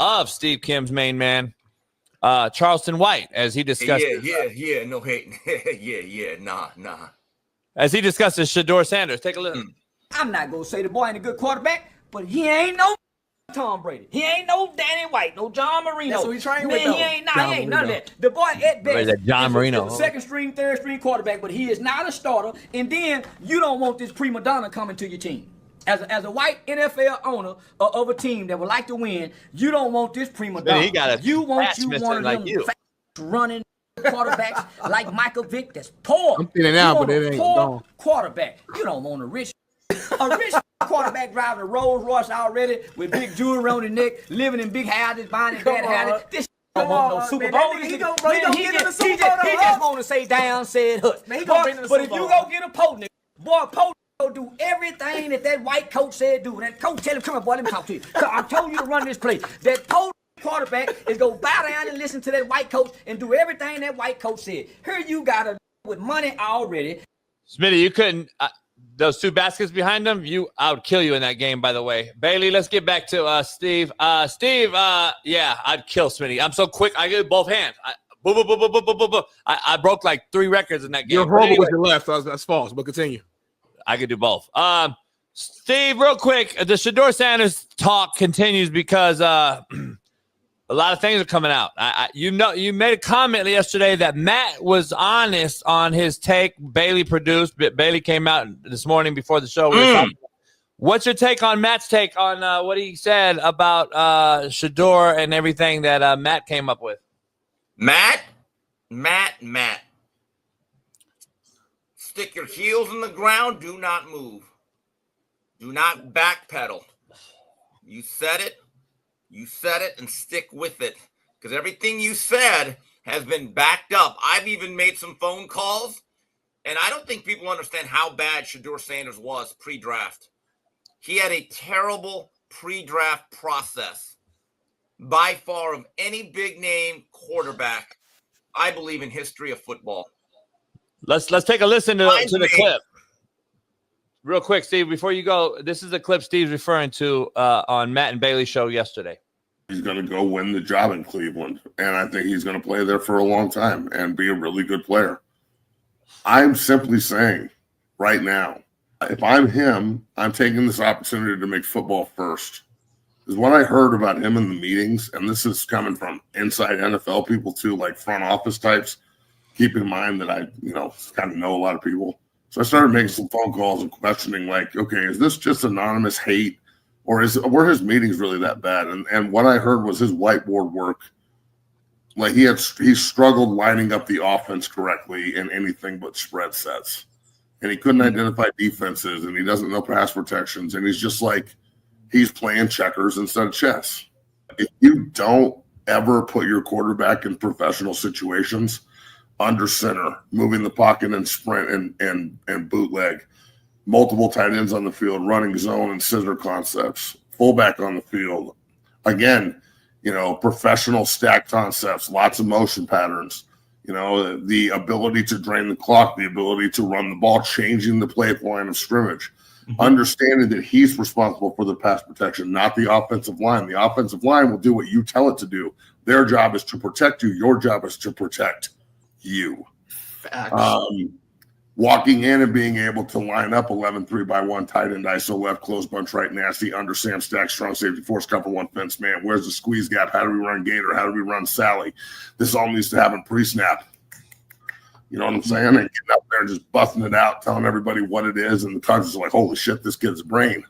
of Steve Kim's main man, Charleston White, as he discussed. Yeah, no hate. Nah. As he discusses Shador Sanders. Take a look. I'm not going to say the boy ain't a good quarterback, but he ain't no Tom Brady. He ain't no Danny White, no John Marino. That's what he trained with, he ain't none of that. The boy at best that John Marino, is a second string, third string quarterback, but he is not a starter. And then you don't want this prima donna coming to your team. As a white NFL owner of a team that would like to win, you don't want this prima donna. You want one of them fast running quarterbacks like Michael Vick that's poor. I'm feeling out, but it ain't poor quarterback. You don't want a rich quarterback driving a Rolls Royce already with big jewelry on his neck, living in big houses, buying his dad houses. This don't want no Super Bowl. He just want to say down, said hush. But if you go get a Pope nigga, boy, Pope go do everything that white coach said do. That coach tell him, come on, boy, let me talk to you. I told you to run this play. That Pope quarterback is go bow down and listen to that white coach and do everything that white coach said. Here you got a with money already. Smitty, you couldn't. Those two baskets behind them, I would kill you in that game, by the way. Bailey, let's get back to Steve. Steve, yeah, I'd kill Smitty. I'm so quick. I get both hands. I broke like 3 records in that game. You're horrible with your left. That's false, but continue. I could do both. Steve, real quick, the Shador Sanders talk continues because a lot of things are coming out. You made a comment yesterday that Matt was honest on his take. Bailey produced, but Bailey came out this morning before the show. What's your take on Matt's take on what he said about Shedeur and everything that Matt came up with? Matt. Stick your heels in the ground. Do not move. Do not backpedal. You said it. You said it and stick with it because everything you said has been backed up. I've even made some phone calls, and I don't think people understand how bad Shador Sanders was pre-draft. He had a terrible pre-draft process by far of any big-name quarterback, I believe, in history of football. Let's take a listen to the clip. Real quick, Steve, before you go, this is the clip Steve's referring to on Matt and Bailey's show yesterday. He's going to go win the job in Cleveland, and I think he's going to play there for a long time and be a really good player. I'm simply saying right now, if I'm him, I'm taking this opportunity to make football first. Because what I heard about him in the meetings, and this is coming from inside NFL people too, like front office types, keep in mind that I, kind of know a lot of people. So I started making some phone calls and questioning, like, okay, is this just anonymous hate, or were his meetings really that bad? And what I heard was his whiteboard work. Like he struggled lining up the offense correctly in anything but spread sets, and he couldn't identify defenses, and he doesn't know pass protections, and he's just like he's playing checkers instead of chess. If you don't ever put your quarterback in professional situations, under center, moving the pocket and sprint and bootleg, multiple tight ends on the field, running zone and scissor concepts, fullback on the field. Again, professional stack concepts, lots of motion patterns, the ability to drain the clock, the ability to run the ball, changing the play at the line of scrimmage, understanding that he's responsible for the pass protection, not the offensive line. The offensive line will do what you tell it to do. Their job is to protect you. Your job is to protect you. Walking in and being able to line up 11 3-by-1 tight end ISO left close bunch right nasty under Sam Stack strong safety force cover one fence man. Where's the squeeze gap? How do we run Gator? How do we run Sally? This all needs to happen pre-snap. You know what I'm saying? And getting up there and just busting it out, telling everybody what it is, and the coaches are like, holy shit, this kid's a brain.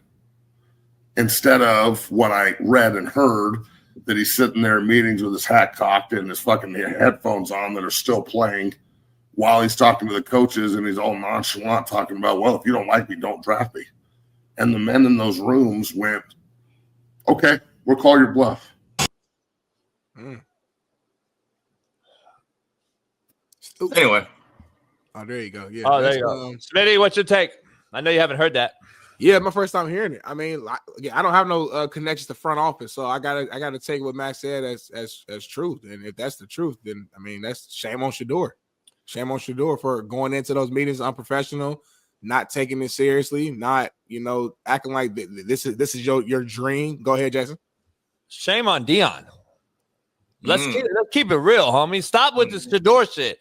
Instead of what I read and heard, that he's sitting there in meetings with his hat cocked and his fucking headphones on that are still playing while he's talking to the coaches, and he's all nonchalant talking about, well, if you don't like me, don't draft me. And the men in those rooms went, okay, we'll call your bluff. Anyway. Oh, there you go. Yeah. Oh, there you go. Smitty, what's your take? I know you haven't heard that. Yeah, my first time hearing it. I mean, I don't have no connections to front office, so I gotta take what Max said as truth. And if that's the truth, then I mean that's shame on Shedeur. Shame on Shedeur for going into those meetings unprofessional, not taking it seriously, not acting like this is your dream. Go ahead, Jason. Shame on Deion. Let's keep it real, homie. Stop with this Shedeur shit.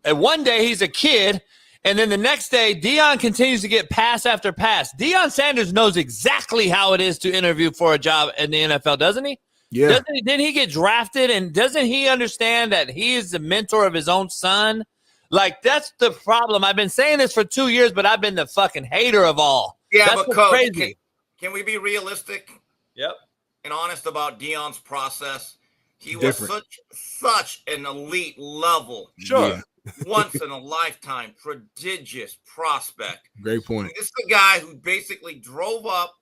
And one day he's a kid, and then the next day Deion continues to get pass after pass. Deion Sanders knows exactly how it is to interview for a job in the NFL, doesn't he? Yeah. Didn't he get drafted, and doesn't he understand that he is the mentor of his own son? Like, that's the problem. I've been saying this for 2 years, but I've been the fucking hater of all. Yeah, that's but what's Coach, crazy. can we be realistic? Yep. And honest about Deion's process? He was Different. such an elite level, Sure. once in a lifetime, prodigious prospect. Great point. This is the guy who basically drove up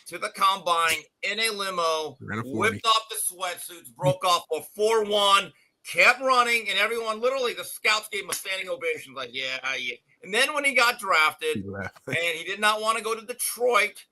to the combine in a limo, Ran a 40. whipped off the sweatsuits, broke off a 4-1, kept running, and everyone, literally, the scouts gave him a standing ovation, like, yeah. And then when he got drafted, and he did not want to go to Detroit,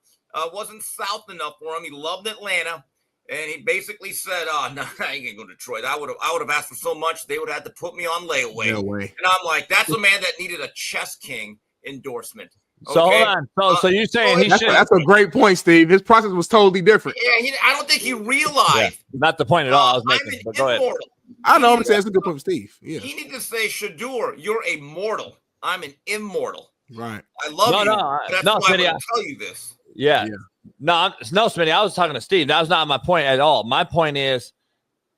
wasn't south enough for him. He loved Atlanta, and he basically said, "Oh no, I ain't gonna go to Detroit. I would have asked for so much. They would have had to put me on layaway." No way. And I'm like, that's a man that needed a chess king endorsement. So Okay? hold on. So you're saying he should? That's a great point, Steve. His process was totally different. Yeah, I don't think he realized. Not the point at all. I was I'm making. an But go ahead. immortal. I know. I'm saying it's a good point for Steve. Yeah. He needed to say, Shedeur, you're a mortal. I'm an immortal. Right. I love you. That's why Smitty, I'm tell you this. Yeah. Yeah. No, Smitty. I was talking to Steve. That was not my point at all. My point is,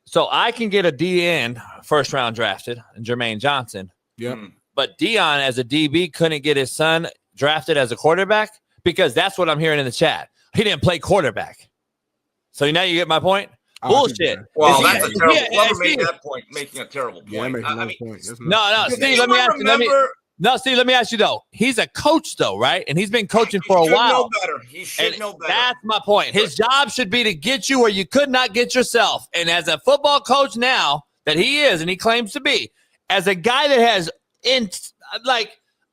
so I can get a DN first round drafted, Jermaine Johnson. Yep. But Deion, as a DB, couldn't get his son drafted as a quarterback, because that's what I'm hearing in the chat. He didn't play quarterback. So now you get my point? Bullshit. Well, Is he- that's a terrible. yeah, Whoever made Steve. that point, making a terrible point. Yeah, that makes I no mean, point. That's No, does Steve, let me anyone ask you. Steve, let me ask you though. He's a coach though, right? And he's been coaching for a should while. know better. He should And know better. that's my point. His job should be to get you where you could not get yourself. And as a football coach now that he is, and he claims to be, as a guy that has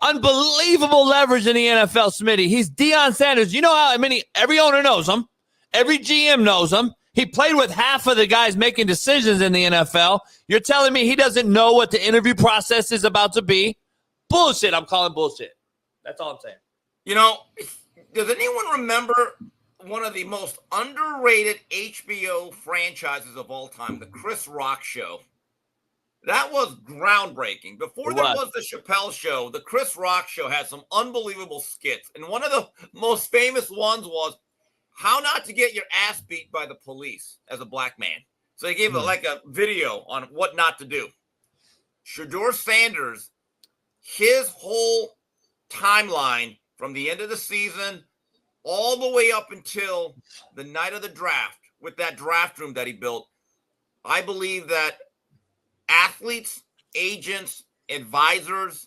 unbelievable leverage in the NFL, Smitty, he's Deion Sanders. You know how every owner knows him. Every GM knows him. He played with half of the guys making decisions in the NFL. You're telling me he doesn't know what the interview process is about to be? Bullshit. I'm calling bullshit. That's all I'm saying. You know, does anyone remember one of the most underrated HBO franchises of all time, the Chris Rock Show? That was groundbreaking. Before there was the Chappelle Show, the Chris Rock Show had some unbelievable skits. And one of the most famous ones was how not to get your ass beat by the police as a black man. So they gave like a video on what not to do. Shador Sanders, his whole timeline from the end of the season all the way up until the night of the draft with that draft room that he built, I believe that athletes, agents, advisors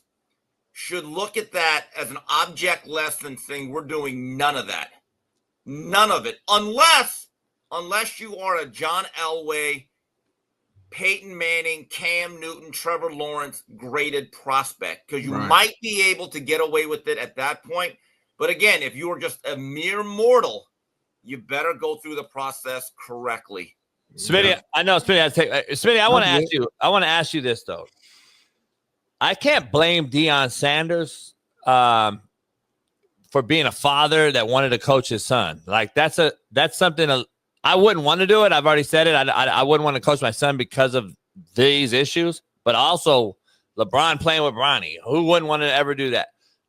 should look at that as an object lesson thing. We're doing none of that. None of it. Unless you are a John Elway, Peyton Manning, Cam Newton, Trevor Lawrence graded prospect, because you might be able to get away with it at that point. But again, if you are just a mere mortal, you better go through the process correctly. Smitty, I know Smitty. Smitty, I want to ask you. I want to ask you this though. I can't blame Deion Sanders for being a father that wanted to coach his son. Like that's something I wouldn't want to do it. I've already said it. I wouldn't want to coach my son because of these issues. But also LeBron playing with Bronny. Who wouldn't want to ever do that?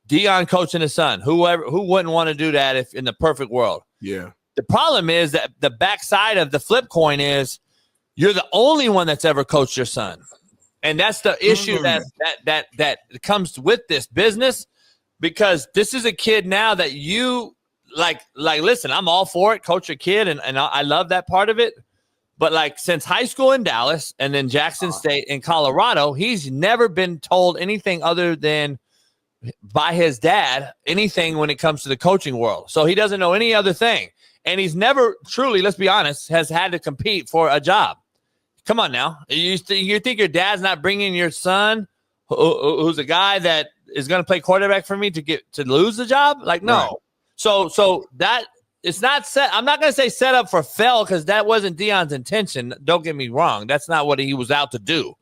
Deion coaching his son. Who wouldn't want to do that if in the perfect world? Yeah. The problem is that the backside of the flip coin is you're the only one that's ever coached your son. And that's the issue that comes with this business, because this is a kid now that you like, listen, I'm all for it. Coach your kid. And I love that part of it. But like since high school in Dallas and then Jackson State in Colorado, he's never been told anything other than by his dad, anything when it comes to the coaching world. So he doesn't know any other thing. And he's never truly, let's be honest, has had to compete for a job. Come on now. You think your dad's not bringing your son, who's a guy that is going to play quarterback for me, to lose the job? Like, no. Right. So that it's not set. I'm not going to say set up for fail, because that wasn't Deion's intention. Don't get me wrong. That's not what he was out to do.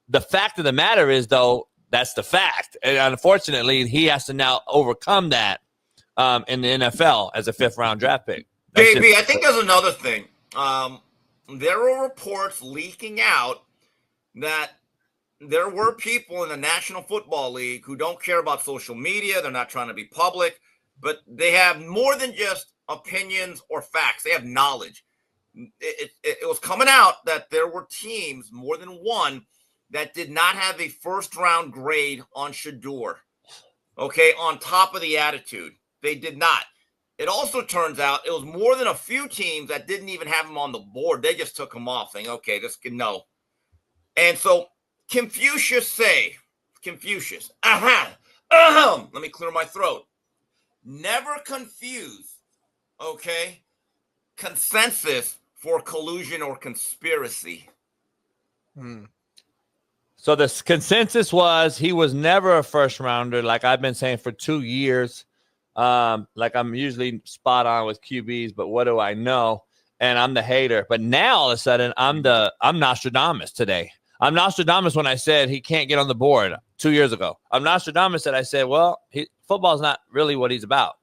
The fact of the matter is, though, that's the fact. And unfortunately, he has to now overcome that in the NFL as a 5th round draft pick. JB, I think there's another thing. there were reports leaking out that there were people in the National Football League who don't care about social media. They're not trying to be public, but they have more than just opinions or facts. They have knowledge. It was coming out that there were teams, more than one, that did not have a first-round grade on Shedeur. Okay, on top of the attitude. They did not. It also turns out it was more than a few teams that didn't even have him on the board. They just took him off, saying, okay, this can no. And so Confucius, let me clear my throat. Never confuse, okay, consensus for collusion or conspiracy. So the consensus was he was never a first rounder, like I've been saying for 2 years. Like I'm usually spot on with QBs, but what do I know? And I'm the hater. But now all of a sudden I'm Nostradamus today. I'm Nostradamus when I said he can't get on the board 2 years ago. I'm Nostradamus that I said, well, football's not really what he's about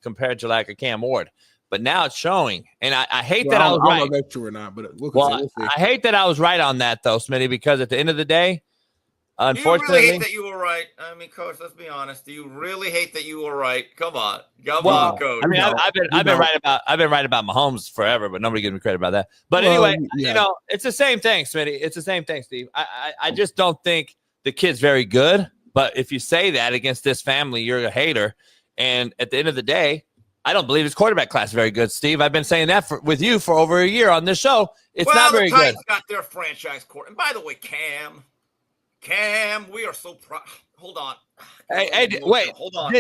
compared to like a Cam Ward. But now it's showing. And I hate that I was right. I don't know if that's true or not, but we'll see. I hate that I was right on that, though, Smitty, because at the end of the day, unfortunately. Do you really hate that you were right? I mean, Coach, let's be honest. Do you really hate that you were right? Come on. Come on, Coach. I mean, I've been right about Mahomes forever, but nobody gives me credit about that. But anyway, you know, it's the same thing, Smitty. It's the same thing, Steve. I just don't think the kid's very good. But if you say that against this family, you're a hater. And at the end of the day, I don't believe his quarterback class is very good, Steve. I've been saying that with you for over a year on this show. It's not very good. The Titans got their franchise quarterback. And by the way, Cam, we are so proud. Hold on. Hey, wait. Hold on.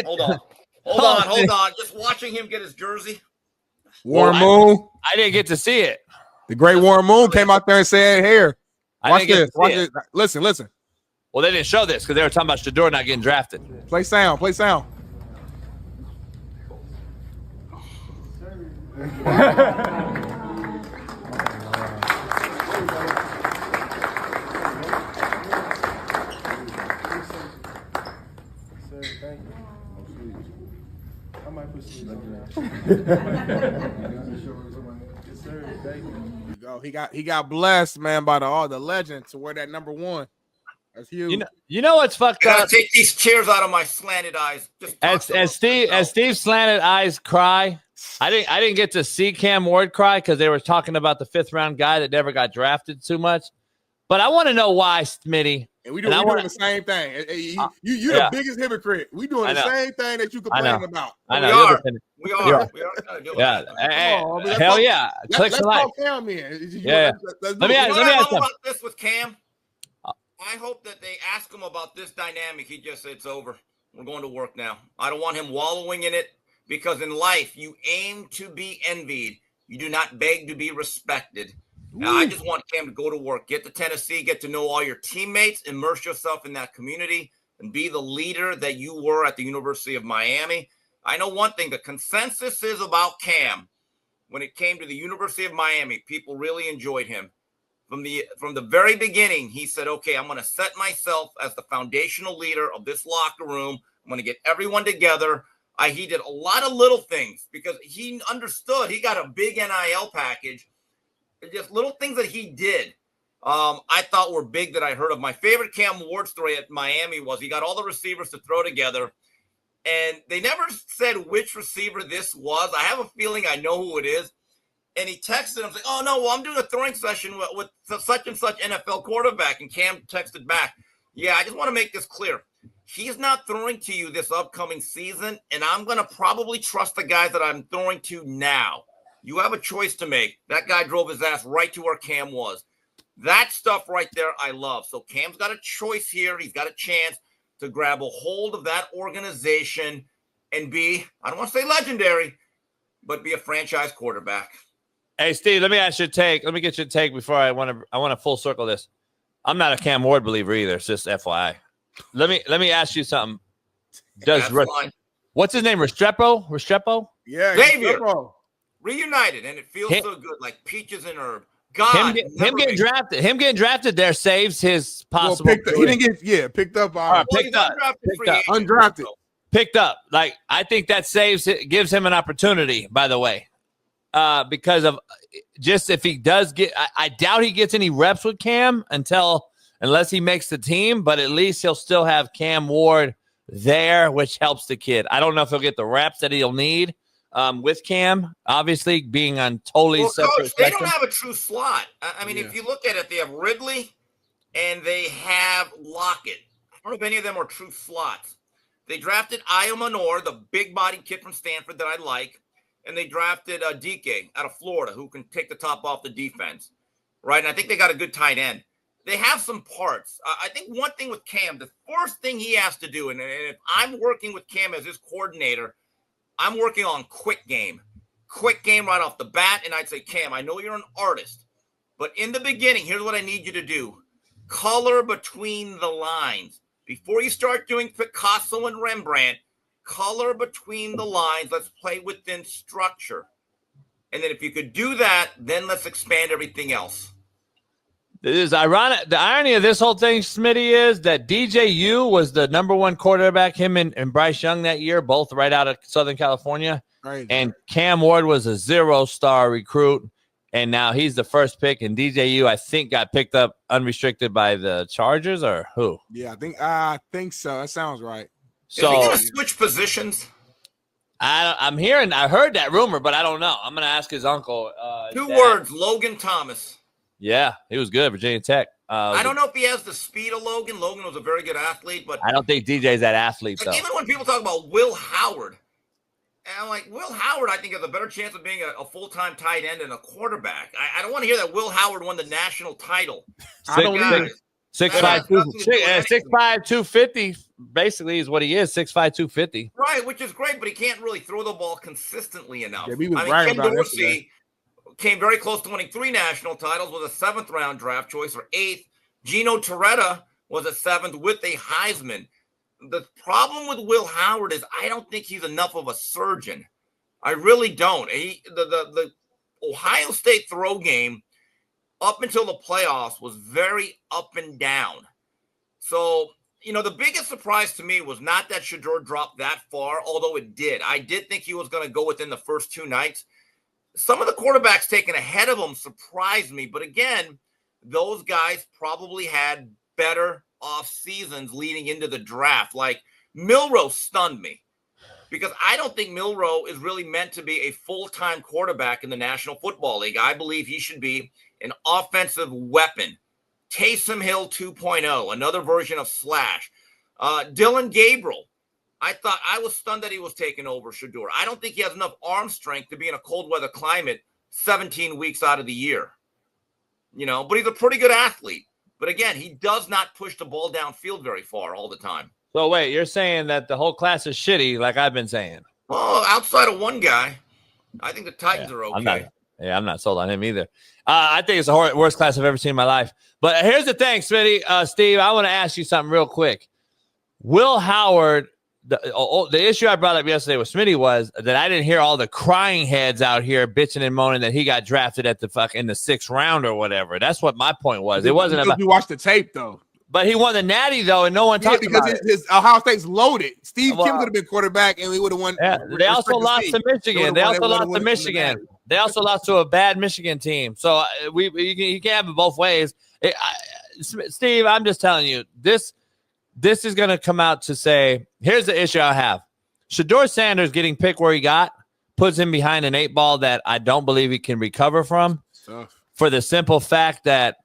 Just watching him get his jersey. Warren Moon. I didn't get to see it. The great Warren Moon came out there and said, here, watch this. Listen. Well, they didn't show this because they were talking about Shedeur not getting drafted. Play sound. He got blessed, man, by the legend to wear that number 1. That's huge. You know what's fucked up? Take these tears out of my slanted eyes. As Steve's slanted eyes cry, I didn't get to see Cam Ward cry because they were talking about the 5th round guy that never got drafted too much. But I want to know why, Smitty. And we're doing the same thing. You're the biggest hypocrite. We doing the same thing that you complaining about. I know. We are. Yeah. Hell yeah. Let's talk Cam in. Let me ask about this with Cam. I hope that they ask him about this dynamic. He just said it's over. We're going to work now. I don't want him wallowing in it because in life, you aim to be envied. You do not beg to be respected. Now, I just want Cam to go to work, get to Tennessee, get to know all your teammates, immerse yourself in that community, and be the leader that you were at the University of Miami. I know one thing, the consensus is about Cam. When it came to the University of Miami, people really enjoyed him. From the very beginning, he said, okay, I'm going to set myself as the foundational leader of this locker room. I'm going to get everyone together. He did a lot of little things because he understood he got a big NIL package. Just little things that he did I thought were big that I heard of. My favorite Cam Ward story at Miami was he got all the receivers to throw together, and they never said which receiver this was. I have a feeling I know who it is. And he texted him, saying, oh, no, well, I'm doing a throwing session with such and such NFL quarterback. And Cam texted back, yeah, I just want to make this clear. He's not throwing to you this upcoming season, and I'm going to probably trust the guys that I'm throwing to now. You have a choice to make. That guy drove his ass right to where Cam was. That stuff right there I love. So Cam's got a choice here. He's got a chance to grab a hold of that organization and be, I don't want to say legendary, but be a franchise quarterback. Hey, Steve, let me ask your take. Let me get your take before I want to full circle this. I'm not a Cam Ward believer either. It's just FYI. Let me ask you something. What's his name? Restrepo? Yeah, Xavier. Reunited, and it feels so good, like peaches and herb. God, him getting drafted there saves his possible. He didn't get picked up. Undrafted. Picked up. Like I think that saves it, gives him an opportunity. By the way, because of just if he does get, I doubt he gets any reps with Cam unless he makes the team, but at least he'll still have Cam Ward there, which helps the kid. I don't know if he'll get the reps that he'll need with Cam, obviously being on totally separate. Coach, they don't have a true slot. I mean, if you look at it, they have Ridley and they have Lockett. I don't know if any of them are true slots. They drafted Io Manor, the big-bodied kid from Stanford that I like, and they drafted DK out of Florida, who can take the top off the defense, right? And I think they got a good tight end. They have some parts. I think one thing with Cam, the first thing he has to do, and if I'm working with Cam as his coordinator, I'm working on quick game right off the bat, and I'd say, Cam, I know you're an artist, but in the beginning, here's what I need you to do. Color between the lines. Before you start doing Picasso and Rembrandt, color between the lines. Let's play within structure. And then if you could do that, then let's expand everything else. It is ironic. The irony of this whole thing, Smitty, is that DJU was the number one quarterback, him and Bryce Young that year, both right out of Southern California. Right. And Cam Ward was a 0-star recruit. And now he's the first pick, and DJU, I think, got picked up unrestricted by the Chargers or who? Yeah, I think so. That sounds right. So is he going to switch positions? I heard that rumor, but I don't know. I'm going to ask his uncle. Two words, Logan Thomas. Yeah, he was good, Virginia Tech. I don't know if he has the speed of Logan. Logan was a very good athlete, but I don't think DJ's that athlete, though. Even when people talk about Will Howard, and I'm like, Will Howard, I think, has a better chance of being a full-time tight end and a quarterback. I don't want to hear that Will Howard won the national title. 6'5", 250, basically is what he is, 6'5", 250. Right, which is great, but he can't really throw the ball consistently enough. Yeah, we was bragging Ken about Dorsey came very close to winning 3 national titles, was a 7th-round draft choice or 8th. Gino Torretta was a 7th with a Heisman. The problem with Will Howard is I don't think he's enough of a surgeon. I really don't. The Ohio State throw game up until the playoffs was very up and down. So, the biggest surprise to me was not that Shedeur dropped that far, although it did. I did think he was going to go within the first 2 nights. Some of the quarterbacks taken ahead of him surprised me. But again, those guys probably had better off seasons leading into the draft. Like Milroe stunned me because I don't think Milroe is really meant to be a full-time quarterback in the National Football League. I believe he should be an offensive weapon. Taysom Hill 2.0, another version of Slash. Dylan Gabriel, I was stunned that he was taking over Shedeur. I don't think he has enough arm strength to be in a cold weather climate 17 weeks out of the year. But he's a pretty good athlete. But again, he does not push the ball downfield very far all the time. So wait, you're saying that the whole class is shitty, like I've been saying? Well, outside of one guy, I think the Titans are okay. I'm not sold on him either. I think it's the worst class I've ever seen in my life. But here's the thing, Smitty, Steve, I want to ask you something real quick. Will Howard, the issue I brought up yesterday with Smitty was that I didn't hear all the crying heads out here bitching and moaning that he got drafted at in the 6th round or whatever. That's what my point was. It wasn't about. You watched the tape though. But he won the Natty though, and no one talked about it. Because Ohio State's loaded. Steve Kim could have been quarterback, and we would have won. Yeah, they also lost to Michigan. They also lost to a bad Michigan team. So you can't have it both ways. Steve, I'm just telling you this. This is going to come out to say, here's the issue I have. Shador Sanders getting picked where he got puts him behind an 8 ball that I don't believe he can recover from. For the simple fact that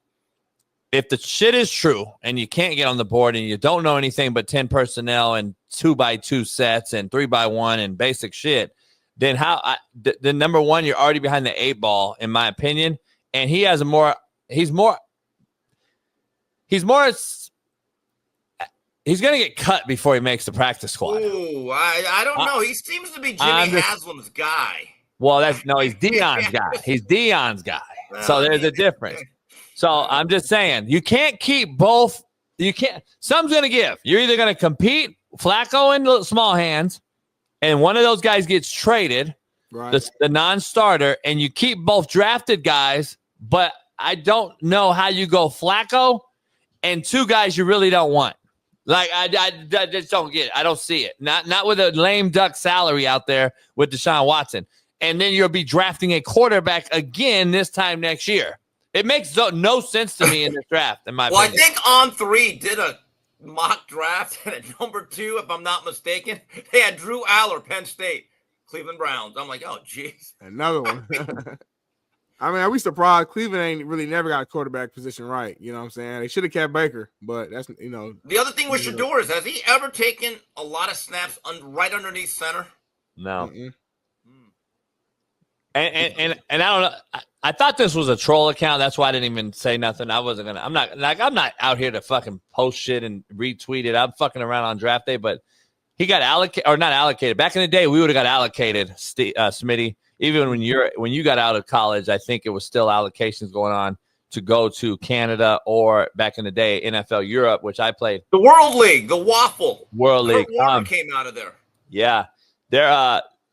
if the shit is true and you can't get on the board and you don't know anything but 10 personnel and 2x2 sets and 3x1 and basic shit, then the number one, you're already behind the 8 ball, in my opinion. And he's going to get cut before he makes the practice squad. Ooh, I don't know. He seems to be Jimmy Haslam's guy. Well, he's Deion's guy. He's Deion's guy. So there's a difference. So I'm just saying, you can't keep both. You can't. Some's going to give. You're either going to compete, Flacco and small hands, and one of those guys gets traded, right, the non-starter, and you keep both drafted guys, but I don't know how you go Flacco and 2 guys you really don't want. Like, I just don't get it. I don't see it. Not with a lame duck salary out there with Deshaun Watson. and then you'll be drafting a quarterback again this time next year. It makes no sense to me in this draft, in my opinion. I think On3 did a mock draft, and at number 2, if I'm not mistaken, they had Drew Aller, Penn State, Cleveland Browns. I'm like, oh, jeez. Another one. I mean, are we surprised Cleveland ain't really never got a quarterback position right? You know what I'm saying? They should have kept Baker, but that's, you know. The other thing with Shedeur is, has he ever taken a lot of snaps right underneath center? No. Mm-mm. And I don't know. I thought this was a troll account. That's why I didn't even say nothing. I'm not out here to fucking post shit and retweet it. I'm fucking around on draft day, but he got allocated, or not allocated. Back in the day, we would have got allocated, Smitty. Even when you got out of college, I think it was still allocations going on to go to Canada, or back in the day, NFL Europe, which I played. The World League, the Waffle. World League. Warner came out of there. Yeah.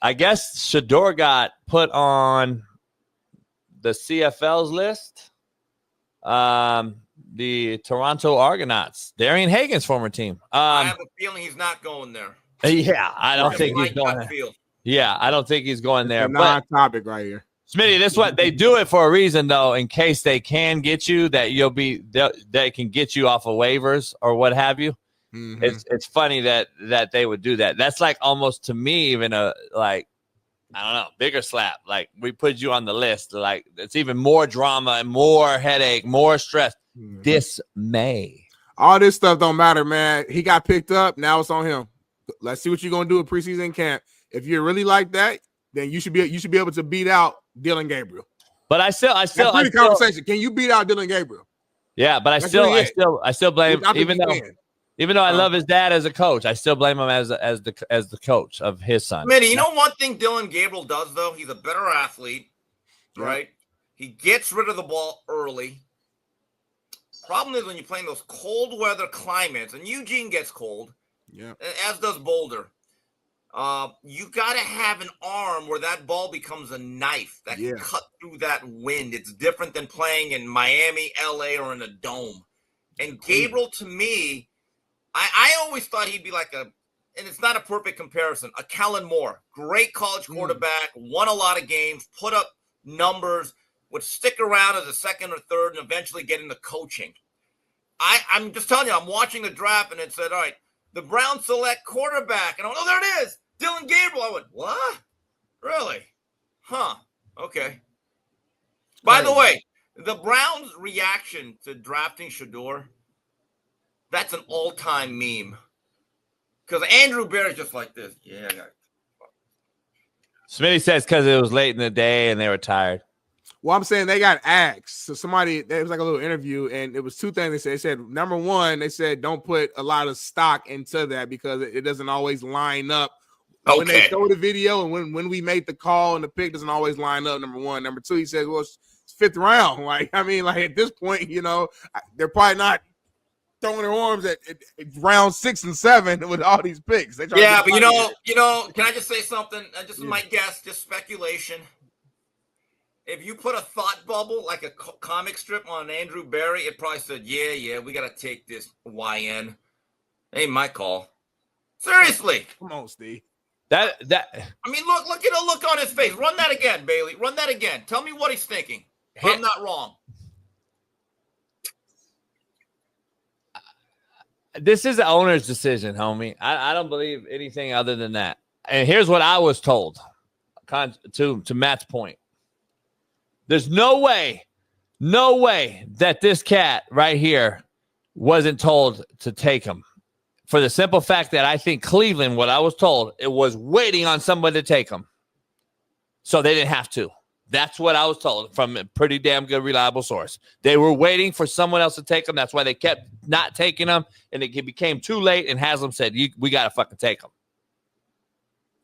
I guess Shedeur got put on the CFL's list. The Toronto Argonauts, Darian Hagan's former team. I have a feeling he's not going there. Yeah, I don't think he's going there. Yeah, I don't think he's going there. Non-topic right here. Smitty, this what they do it for a reason, though, in case they can get you, that they can get you off of waivers or what have you. Mm-hmm. It's funny that they would do that. That's like almost to me even a like, I don't know, bigger slap. Like we put you on the list. Like it's even more drama and more headache, more stress, dismay. All this stuff don't matter, man. He got picked up. Now it's on him. Let's see what you're gonna do in preseason camp. If you're really like that, then you should be able to beat out Dylan Gabriel. But I still conversation. Can you beat out Dylan Gabriel? Yeah, but I still blame, even though I love his dad as a coach, I still blame him as the coach of his son. Smitty, you know one thing Dylan Gabriel does though? He's a better athlete, right? He gets rid of the ball early. Problem is when you're playing those cold weather climates, and Eugene gets cold, as does Boulder. You got to have an arm where that ball becomes a knife that can cut through that wind. It's different than playing in Miami, LA, or in a dome. And Gabriel, to me, I always thought he'd be like and it's not a perfect comparison, a Kellen Moore. Great college quarterback, won a lot of games, put up numbers, would stick around as a second or third, and eventually get into coaching. I'm just telling you, I'm watching the draft, and it said, all right, the Browns select quarterback. And I went, oh, there it is. Dylan Gabriel. I went, what? Really? Huh. Okay. By the way, the Browns' reaction to drafting Shedeur, that's an all-time meme. Because Andrew Barry's just like this. Yeah, I got it. Smitty says because it was late in the day and they were tired. Well, I'm saying they got asked. So it was like a little interview, and it was two things they said. They said, number one, they said don't put a lot of stock into that because it doesn't always line up. Okay. When they show the video and when we made the call and the pick doesn't always line up, number one. Number two, he says, well, it's fifth round. Like, I mean, like at this point, they're probably not throwing their arms at round 6 and 7 with all these picks. But can I just say something? This is my guess, just speculation. If you put a thought bubble, like a comic strip on Andrew Barry, it probably said, yeah, we got to take this YN. Ain't my call. Seriously. Come on, Steve. I mean, look at the look on his face. Run that again, Bailey. Run that again. Tell me what he's thinking. I'm not wrong. This is the owner's decision, homie. I don't believe anything other than that. And here's what I was told, to Matt's point. There's no way that this cat right here wasn't told to take him. For the simple fact that I think Cleveland, what I was told, it was waiting on somebody to take him. So they didn't have to. That's what I was told from a pretty damn good, reliable source. They were waiting for someone else to take him. That's why they kept not taking him. And it became too late. And Haslam said, we got to fucking take him.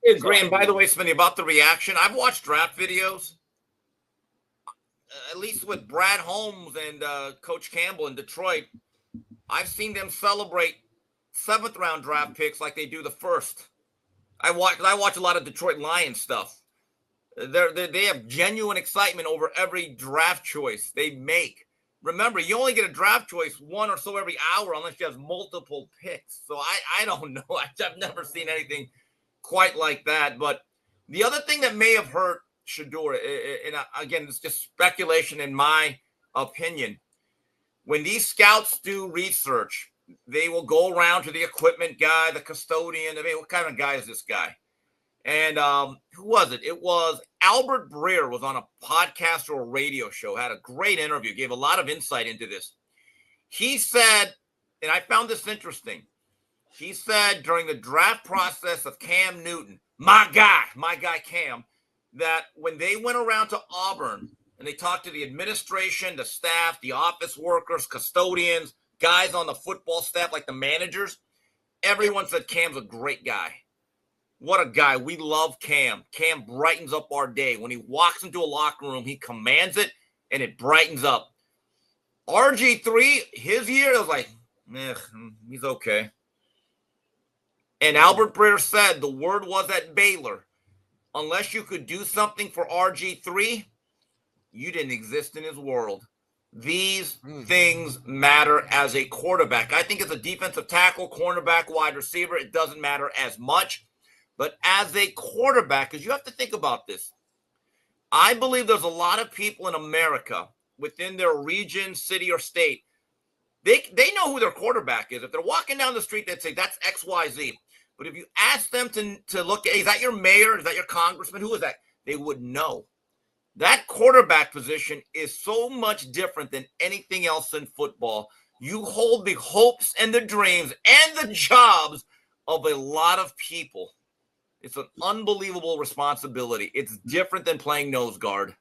Hey, Graham, by the way, Smitty, about the reaction, I've watched draft videos. At least with Brad Holmes and Coach Campbell in Detroit, I've seen them celebrate 7th round draft picks like they do the first. I watch a lot of Detroit Lions stuff. They have genuine excitement over every draft choice they make. Remember, you only get a draft choice one or so every hour unless you have multiple picks. So I don't know. I've never seen anything quite like that. But the other thing that may have hurt Shedeur, and again, it's just speculation in my opinion. When these scouts do research, they will go around to the equipment guy, the custodian. I mean, what kind of guy is this guy? And who was it? It was Albert Breer was on a podcast or a radio show, had a great interview, gave a lot of insight into this. He said, and I found this interesting, he said during the draft process of Cam Newton, my guy Cam, that when they went around to Auburn and they talked to the administration, the staff, the office workers, custodians, guys on the football staff, like the managers, everyone said Cam's a great guy. What a guy. We love Cam. Cam brightens up our day. When he walks into a locker room, he commands it, and it brightens up. RG3, his year, it was like, he's okay. And Albert Breer said the word was at Baylor, unless you could do something for RG3, you didn't exist in his world. These things matter as a quarterback. I think as a defensive tackle, cornerback, wide receiver, it doesn't matter as much. But as a quarterback, because you have to think about this, I believe there's a lot of people in America within their region, city, or state. They know who their quarterback is. If they're walking down the street, they'd say, that's XYZ. But if you ask them to look at, is that your mayor? Is that your congressman? Who is that? They wouldn't know. That quarterback position is so much different than anything else in football. You hold the hopes and the dreams and the jobs of a lot of people. It's an unbelievable responsibility. It's different than playing nose guard.